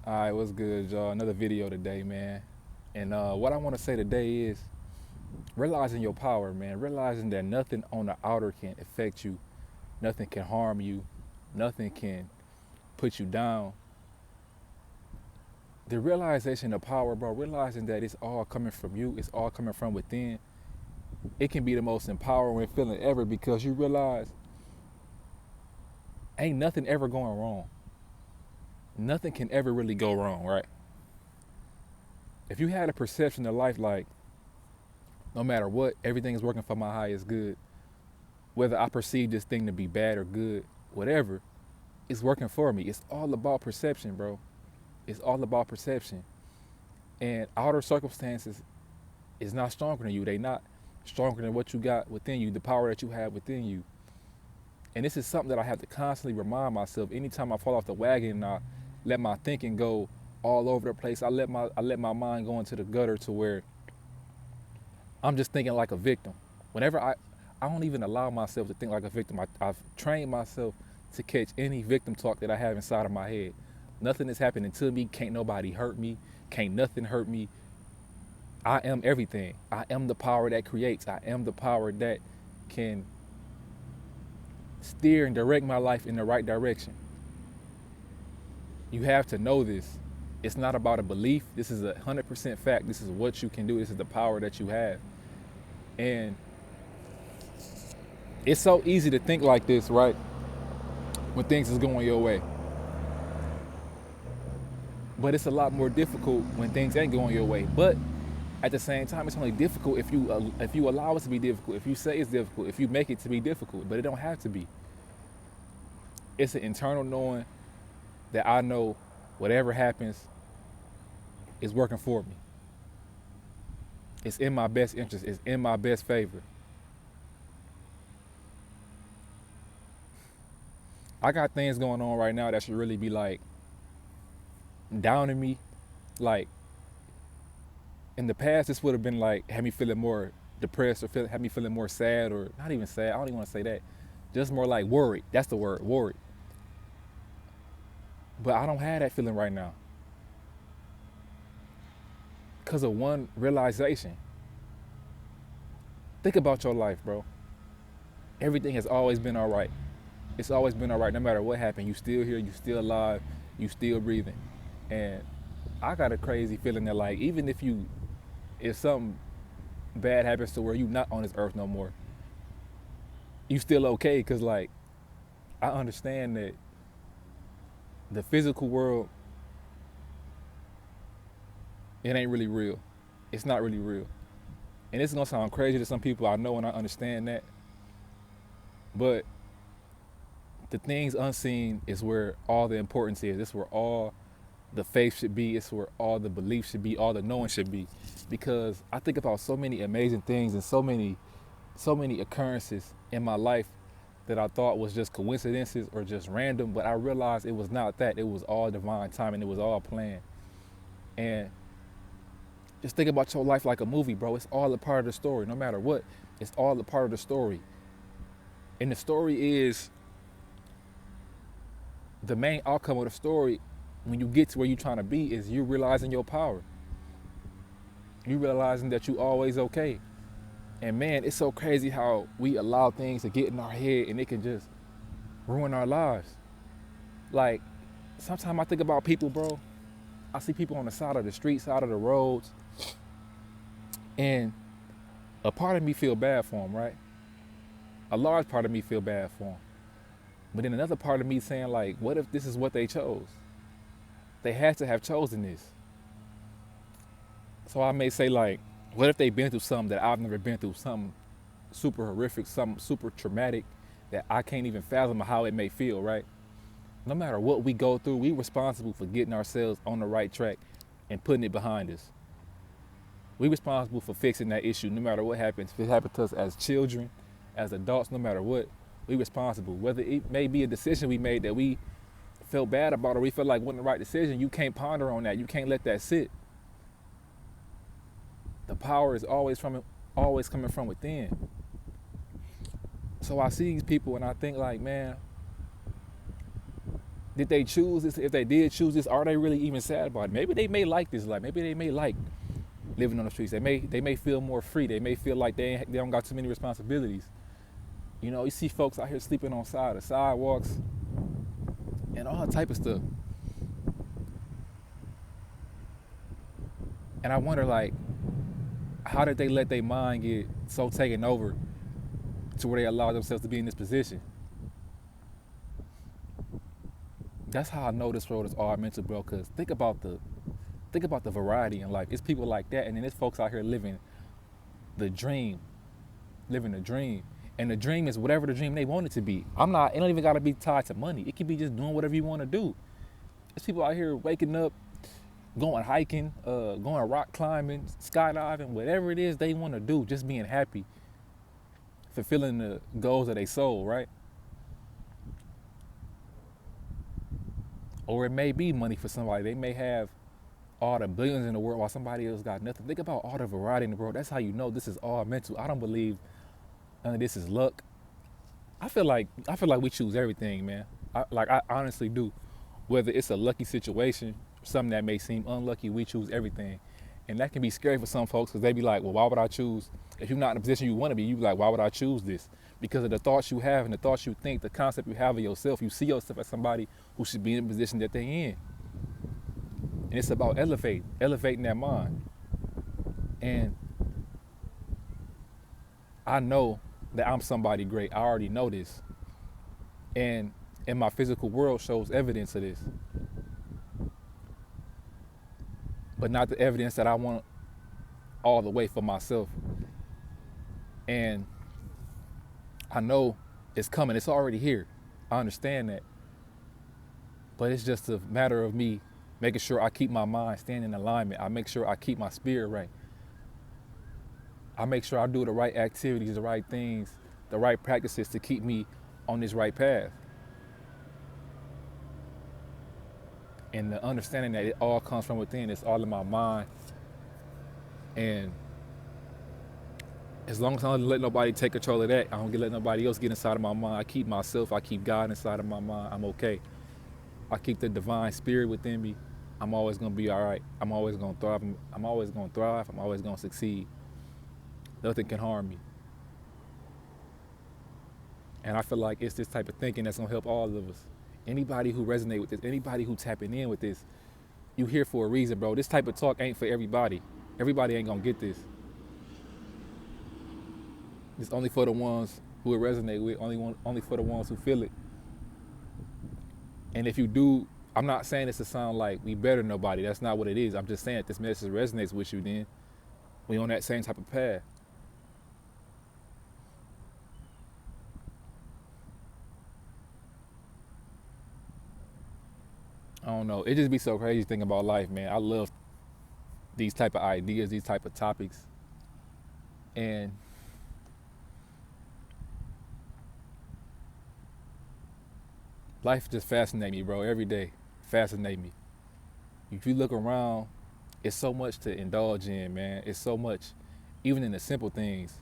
All right, what's good, y'all? Another video today, man. And what I want to say today is realizing your power, man. Realizing that nothing on the outer can affect you, nothing can harm you, nothing can put you down. The realization of power, bro, realizing that it's all coming from you, it's all coming from within, it can be the most empowering feeling ever because you realize ain't nothing ever going wrong. Nothing can ever really go wrong, right? If you had a perception of life like no matter what, everything is working for my highest good, whether I perceive this thing to be bad or good, whatever, it's working for me. It's all about perception, bro. It's all about perception. And outer circumstances is not stronger than you. They not stronger than what you got within you, the power that you have within you. And this is something that I have to constantly remind myself. Anytime I fall off the wagon and I let my thinking go all over the place, I let my mind go into the gutter to where I'm just thinking like a victim. Whenever I don't even allow myself to think like a victim. I've trained myself to catch any victim talk that I have inside of my head. Nothing is happening to me. Can't nobody hurt me. Can't nothing hurt me. I am everything. I am the power that creates. I am the power that can steer and direct my life in the right direction. You have to know this. It's not about a belief. This is 100% fact. This is what you can do. This is the power that you have. And it's so easy to think like this, right? When things is going your way. But it's a lot more difficult when things ain't going your way. But at the same time, it's only difficult if you allow it to be difficult. If you say it's difficult, if you make it to be difficult, but it don't have to be. It's an internal knowing that I know whatever happens is working for me. It's in my best interest. It's in my best favor. I got things going on right now that should really be like downing me. Like in the past, this would have been like had me feeling more depressed or had me feeling more sad or not even sad. I don't even want to say that. Just more like worried. That's the word, worried. But I don't have that feeling right now because of one realization. Think about your life, bro. Everything has always been all right. It's always been all right. No matter what happened, you still here, you still alive, you still breathing. And I got a crazy feeling that like even if something bad happens to where you not on this earth no more, you still okay because like I understand that the physical world, it ain't really real. It's not really real. And it's gonna sound crazy to some people, I know, and I understand that. But the things unseen is where all the importance is. It's where all the faith should be. It's where all the belief should be, all the knowing should be. Because I think about so many amazing things and so many occurrences in my life that I thought was just coincidences or just random, but I realized it was not that. It was all divine timing. It was all planned. And just think about your life like a movie, bro. It's all a part of the story. No matter what, it's all a part of the story. And the story is the main outcome of the story when you get to where you're trying to be is you realizing your power. You realizing that you always okay. And man, it's so crazy how we allow things to get in our head and it can just ruin our lives. Like, sometimes I think about people, bro. I see people on the side of the street, side of the roads, and a part of me feel bad for them, right? A large part of me feel bad for them. But then another part of me saying like, what if this is what they chose? They had to have chosen this. So I may say like, what if they've been through something that I've never been through, something super horrific, something super traumatic that I can't even fathom how it may feel, right? No matter what we go through, we're responsible for getting ourselves on the right track and putting it behind us. We're responsible for fixing that issue no matter what happens. If it happened to us as children, as adults, no matter what, we're responsible. Whether it may be a decision we made that we felt bad about or we felt like wasn't the right decision, you can't ponder on that. You can't let that sit. The power is always coming from within. So I see these people and I think like, man, Did they choose this? If they did choose this, are they really even sad about it? Maybe they may like this life. Maybe they may like living on the streets. They may feel more free. They may feel like they don't got too many responsibilities. You know, you see folks out here sleeping on the sidewalks and all type of stuff. And I wonder, like, how did they let their mind get so taken over to where they allow themselves to be in this position? That's how I know this world is all mental, bro. Cause think about the variety in life. It's people like that, and then there's folks out here living the dream, living the dream. And the dream is whatever the dream they want it to be. It don't even gotta be tied to money. It could be just doing whatever you wanna do. There's people out here waking up, going hiking, going rock climbing, skydiving, whatever it is they wanna do, just being happy, fulfilling the goals of their soul, right? Or it may be money for somebody. They may have all the billions in the world while somebody else got nothing. Think about all the variety in the world. That's how you know this is all mental. I don't believe none of this is luck. I feel like we choose everything, man. I honestly do. Whether it's a lucky situation, something that may seem unlucky, we choose everything. And that can be scary for some folks because they be like, well, why would I choose? If you're not in a position you want to be, you be like, why would I choose this? Because of the thoughts you have and the thoughts you think, the concept you have of yourself. You see yourself as somebody who should be in the position that they're in. And it's about elevating that mind. And I know that I'm somebody great. I already know this. And my physical world shows evidence of this. But not the evidence that I want all the way for myself. And I know it's coming. It's already here. I understand that. But it's just a matter of me making sure I keep my mind staying in alignment. I make sure I keep my spirit right. I make sure I do the right activities, the right things, the right practices to keep me on this right path. And the understanding that it all comes from within, it's all in my mind. And as long as I don't let nobody take control of that, I don't let nobody else get inside of my mind. I keep myself, I keep God inside of my mind, I'm okay. I keep the divine spirit within me, I'm always gonna be all right. I'm always gonna thrive. I'm always gonna succeed. Nothing can harm me. And I feel like it's this type of thinking that's gonna help all of us. Anybody who resonate with this, anybody who tapping in with this, you here for a reason, bro. This type of talk ain't for everybody. Everybody ain't gonna get this. It's only for the ones who it resonate with, only for the ones who feel it. And if you do, I'm not saying this to sound like we better than nobody. That's not what it is. I'm just saying if this message resonates with you, then we on that same type of path. I don't know. It just be so crazy thinking about life, man. I love these type of ideas, these type of topics. And life just fascinates me, bro. Every day fascinates me. If you look around, it's so much to indulge in, man. It's so much, even in the simple things.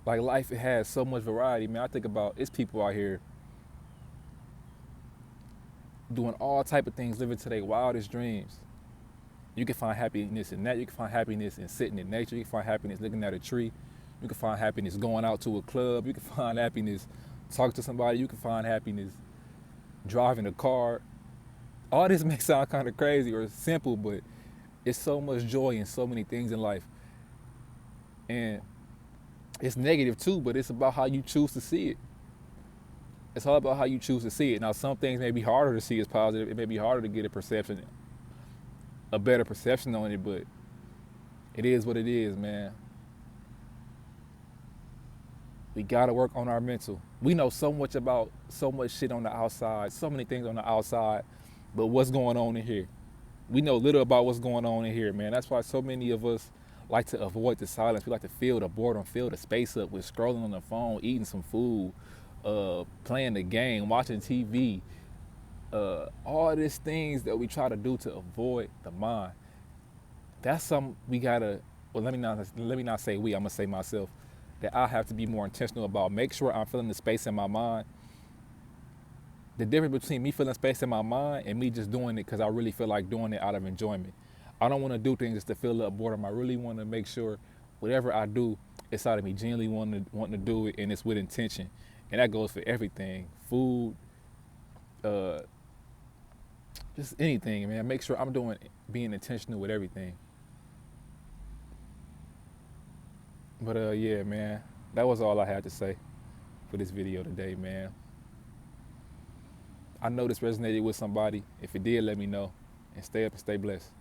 Like life, it has so much variety, man. I think about it's people out here doing all type of things, living to their wildest dreams. You can find happiness in that. You can find happiness in sitting in nature. You can find happiness looking at a tree. You can find happiness going out to a club. You can find happiness talking to somebody. You can find happiness driving a car. All this may sound kind of crazy or simple, but it's so much joy in so many things in life. And it's negative too, but it's about how you choose to see it. It's all about how you choose to see it. Now, some things may be harder to see as positive. It may be harder to get a better perception on it, but it is what it is, man. We gotta work on our mental. We know so much about so much shit on the outside, so many things on the outside, but what's going on in here? We know little about what's going on in here, man. That's why so many of us like to avoid the silence. We like to fill the boredom, fill the space up with scrolling on the phone, eating some food, playing the game, watching TV, all these things that we try to do to avoid the mind. That's something we gotta. Well, let me not say we. I'm gonna say myself that I have to be more intentional about. Make sure I'm filling the space in my mind the difference between me feeling space in my mind and me just doing it because I really feel like doing it out of enjoyment. I don't want to do things just to fill up boredom. I really want to make sure whatever I do, it's out of me genuinely wanting to do it, and it's with intention. And that goes for everything, food, uh, just anything, man. Make sure I'm being intentional with everything. But yeah, man, that was all I had to say for this video today, man. I know this resonated with somebody. If it did, let me know. And stay up and stay blessed.